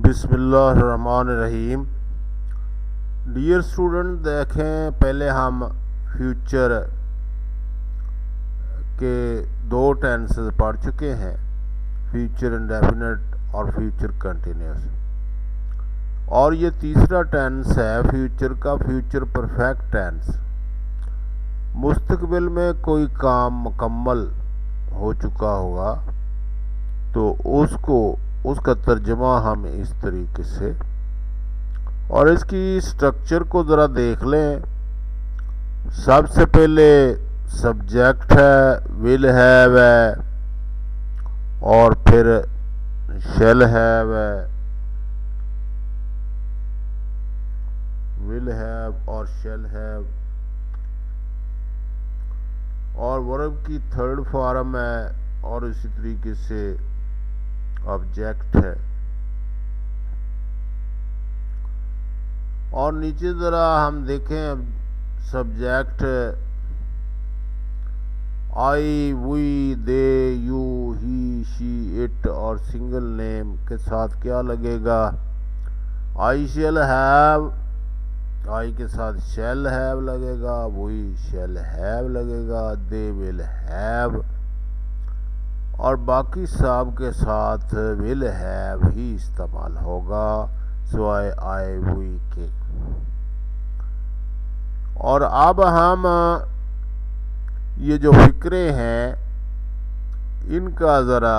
बिस्मिल्लाहिर्रहमानिर्रहीम। Dear student, देखें पहले हम फ्यूचर के दो टेंसेस पढ़ चुके हैं, फ्यूचर इंडेफिनिट और फ्यूचर कंटिन्यूस। और ये तीसरा टेंस है फ्यूचर का, फ्यूचर परफेक्ट टेंस। मुस्तकबिल में कोई काम मुकम्मल हो चुका होगा तो उसका तर्जमा हम इस तरीके से, और इसकी स्ट्रक्चर को ज़रा देख लें। सबसे पहले सब्जेक्ट है, विल हैव है, और फिर शैल हैव है, विल हैव और शैल हैव, और वर्ब की थर्ड फॉर्म है, और इसी तरीके से ऑब्जेक्ट है। और नीचे ज़रा हम देखें subject I, we, they, you, he, she, it और सिंगल नेम के साथ क्या लगेगा? आई शैल हैव, आई के साथ शैल हैव लगेगा, वी शैल हैव लगेगा, दे विल हैव, और बाकी सब के साथ विल हैव ही इस्तेमाल होगा सिवाय आई, वी के। और अब हम ये जो फिक्रे हैं इनका ज़रा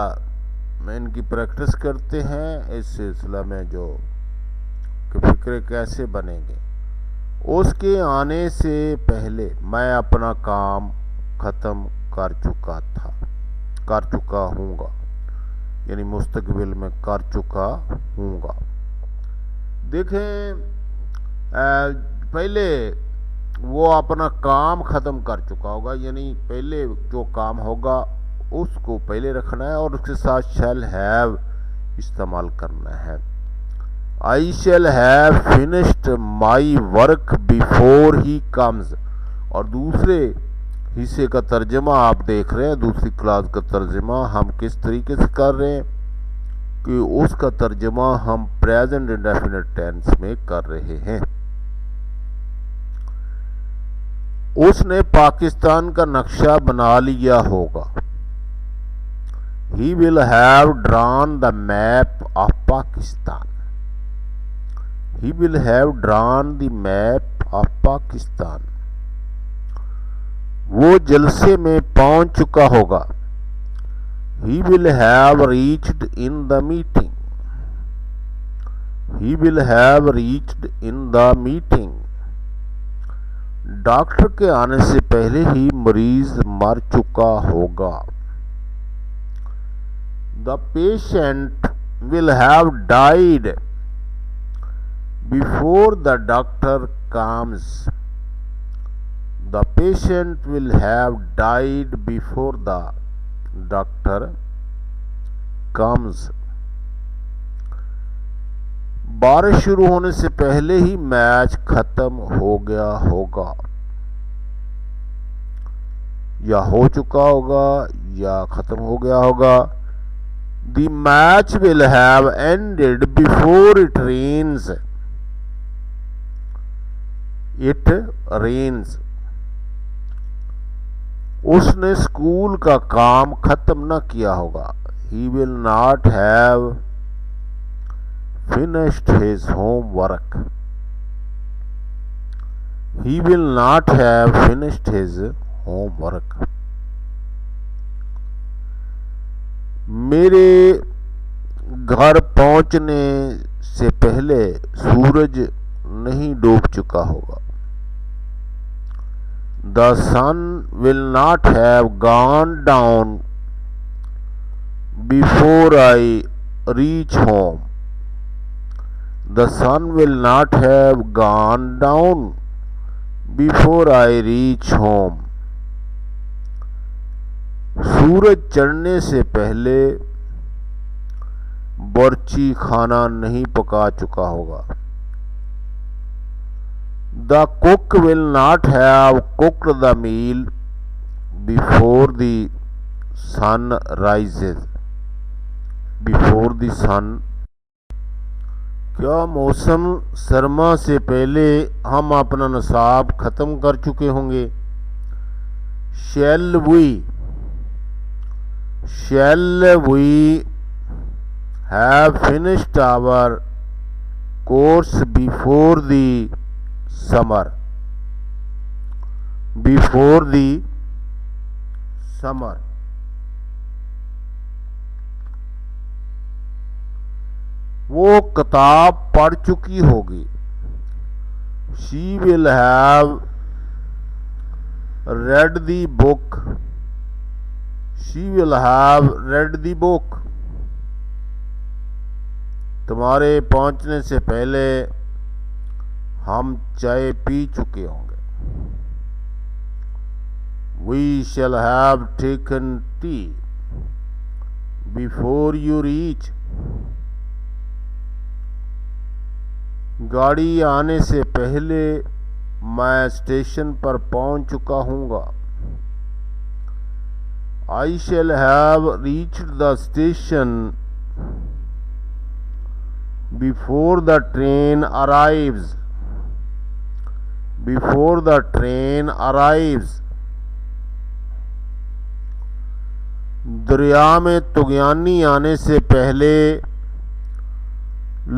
इनकी प्रैक्टिस करते हैं इस सिलसिला में, जो कि फिक्रे कैसे बनेंगे। उसके आने से पहले मैं अपना काम ख़त्म कर चुका हूँगा, यानी मुस्तकबिल में कर चुका हूँगा। देखें पहले वो अपना काम ख़त्म कर चुका होगा, यानी पहले जो काम होगा उसको पहले रखना है और उसके साथ शैल हैव इस्तेमाल करना है। I shall have finished my work before he comes. और दूसरे हिस्से का तर्जमा आप देख रहे हैं, दूसरी क्लास का तर्जमा हम किस तरीके से कर रहे हैं कि उसका तर्जमा हम प्रेजेंट इंडेफिनिट टेंस में कर रहे हैं। उसने पाकिस्तान का नक्शा बना लिया होगा। He will have drawn the map of Pakistan. He will have drawn the map of Pakistan. वो जलसे में पहुंच चुका होगा। He will have reached in the meeting. He will have reached in the meeting. Doctor के आने से पहले ही मरीज मर चुका होगा। The patient will have died before the doctor comes. The patient will have died before the doctor comes. बारिश शुरू होने से पहले ही मैच खत्म हो गया होगा, या हो चुका होगा या खत्म हो गया होगा। The match will have ended before it rains. It rains. उसने स्कूल का काम खत्म न किया होगा। He will not have finished his homework. He will not have finished his homework. मेरे घर पहुंचने से पहले सूरज नहीं डूब चुका होगा। The sun will not have gone down before I reach home. The sun will not have gone down before I reach home. सूरज चढ़ने से पहले बर्ची खाना नहीं पका चुका होगा। The cook will not have cooked the meal before the sun rises. Before the sun क्या मौसम सरमा से पहले हम अपना निसाब ख़त्म कर चुके होंगे? Shall we have finished our course before the summer? Before the summer. वो किताब पढ़ चुकी होगी। She will have read the book. She will have read the book. तुम्हारे पहुंचने से पहले हम चाय पी चुके होंगे। We shall have taken tea before you reach. गाड़ी आने से पहले मैं स्टेशन पर पहुंच चुका हूँगा। I shall have reached the station before the train arrives. Before the train arrives. दरिया में तुगयानी आने से पहले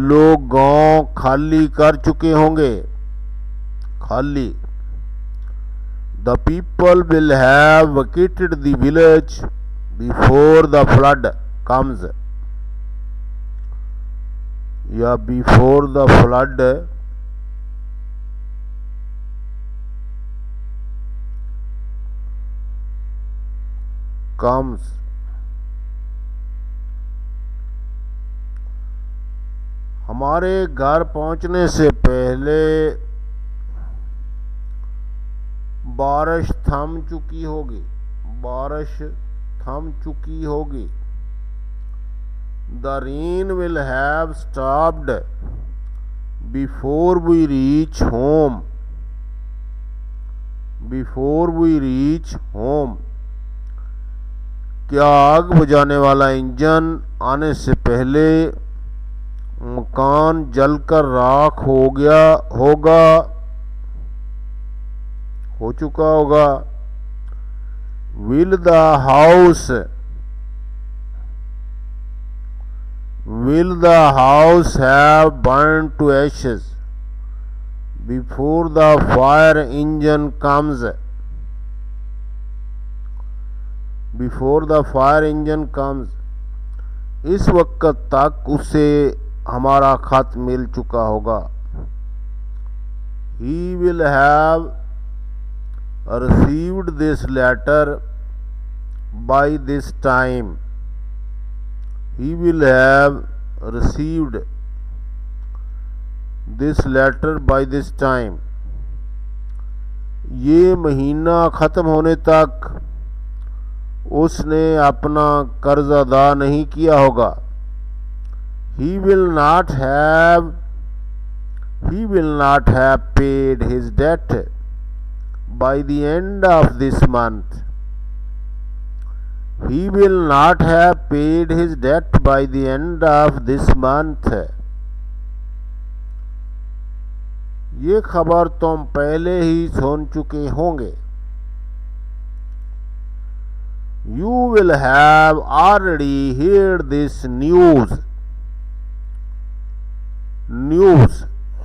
लोग गांव खाली कर चुके होंगे। खाली। The people will have vacated the village before the flood comes. या before the flood comes. हमारे घर पहुंचने से पहले बारिश थम चुकी होगी। बारिश थम चुकी होगी। The rain will have stopped before we reach home. Before we reach home. क्या आग बुझाने वाला इंजन आने से पहले मकान जलकर राख हो गया होगा, हो चुका होगा। Will the house have burned to ashes before the fire engine comes? Before the fire engine comes. इस वक्त तक उसे हमारा खत मिल चुका होगा। He will have received this letter by this time. He will have received this letter by this time. ये महीना ख़त्म होने तक उसने अपना कर्ज अदा नहीं किया होगा। He will not have paid his debt by the end of this month. He will not have paid his debt by the end of this month. ये खबर तुम पहले ही सुन चुके होंगे। You will have already heard this news.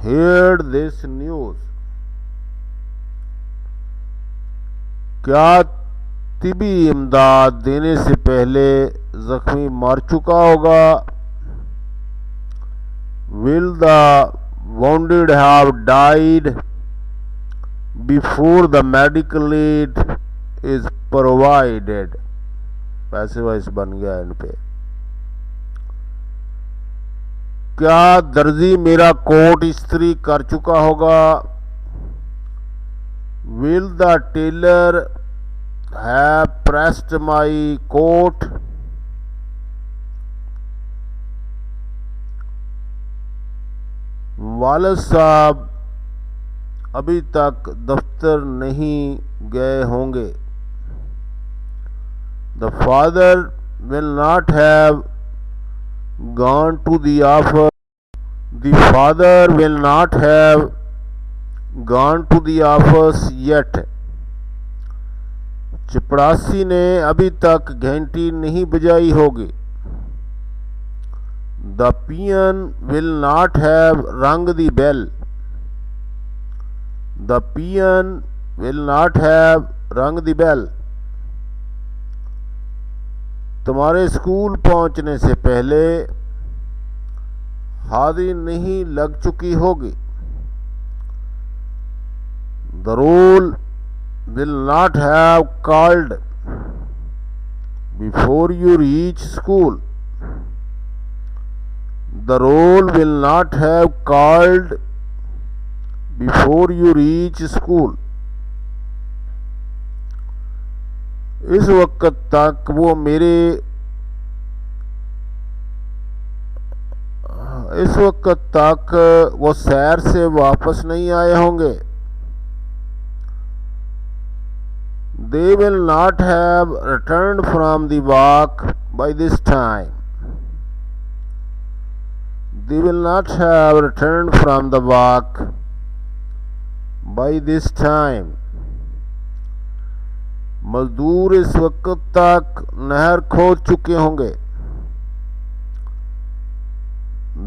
Heard this news. क्या तिबी इमदाद देने से पहले जख्मी मर चुका होगा? Will the wounded have died before the medical aid is provided? पैसे वाइस बन गया इन पे। क्या दर्जी मेरा कोट इस्त्री कर चुका होगा? Will the tailor have pressed my coat? वालिद साहब अभी तक दफ्तर नहीं गए होंगे। The father will not have gone to the office The father will not have gone to the office yet. चपड़ासी ने अभी तक घंटी नहीं बजाई होगी. The peon will not have rung the bell. The peon will not have rung the bell. तुम्हारे school पहुंचने से पहले हाजिरी नहीं लग चुकी होगी. The roll will not have called before you reach school. The roll will not have called before you reach school. इस वक्त तक वो सैर से वापस नहीं आए होंगे. They will not have returned from the walk by this time. They will not have returned from the walk by this time. मजदूर इस वक्त तक नहर खोद चुके होंगे.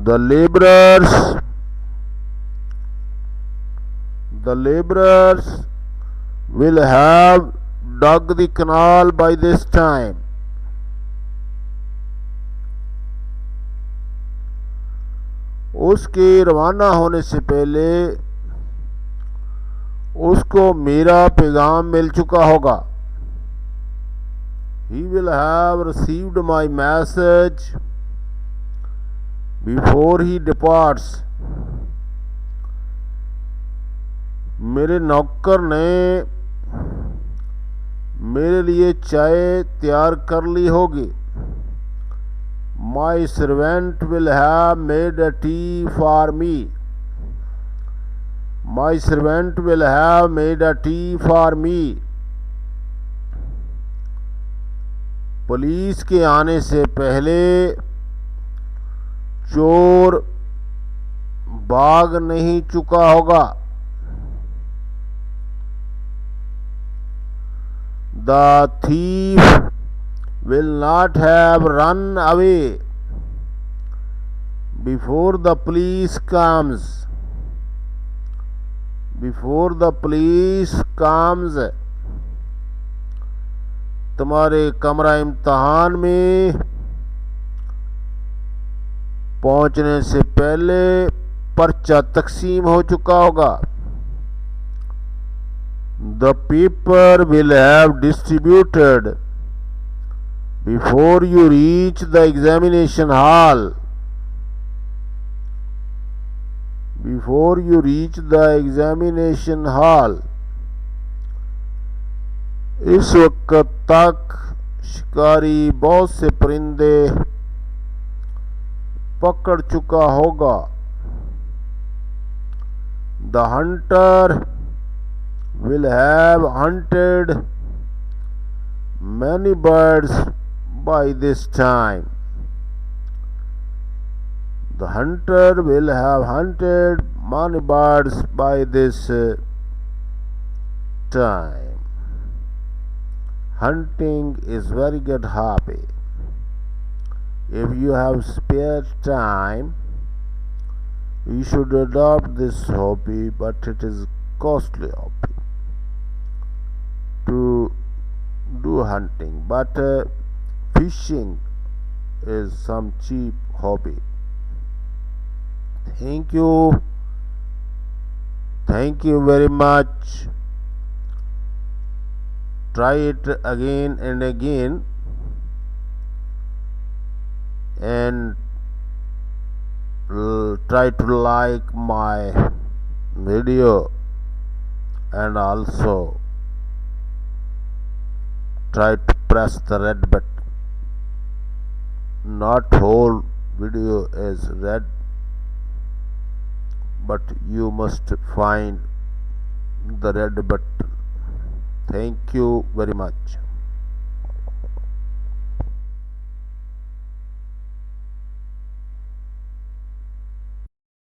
The laborers will have dug the canal by this time. उसके रवाना होने से पहले उसको मेरा पैगाम मिल चुका होगा. He will have received my message before he departs. मेरे नौकर ने मेरे लिए चाय तैयार कर ली होगी. My servant will have made a tea for me. My servant will have made a tea for me. Police के आने से पहले चोर भाग नहीं चुका होगा. The thief will not have run away before the police comes. Before the police comes. तुम्हारे कमरा इम्तहान में पहुंचने से पहले पर्चा तकसीम हो चुका होगा. The paper will have distributed before you reach the examination hall. Before you reach the examination hall. इस वक्त तक शिकारी बहुत से परिंदे पकड़ चुका होगा. The hunter will have hunted many birds by this time. The hunter will have hunted many birds by this time. Hunting is very good hobby. If you have spare time, you should adopt this hobby, but it is costly hobby to do hunting. But fishing is some cheap hobby. Thank you. Thank you very much. Try it again and again, and try to like my video, and also try to press the red button. Not whole video is red, but you must find the red button. Thank you very much.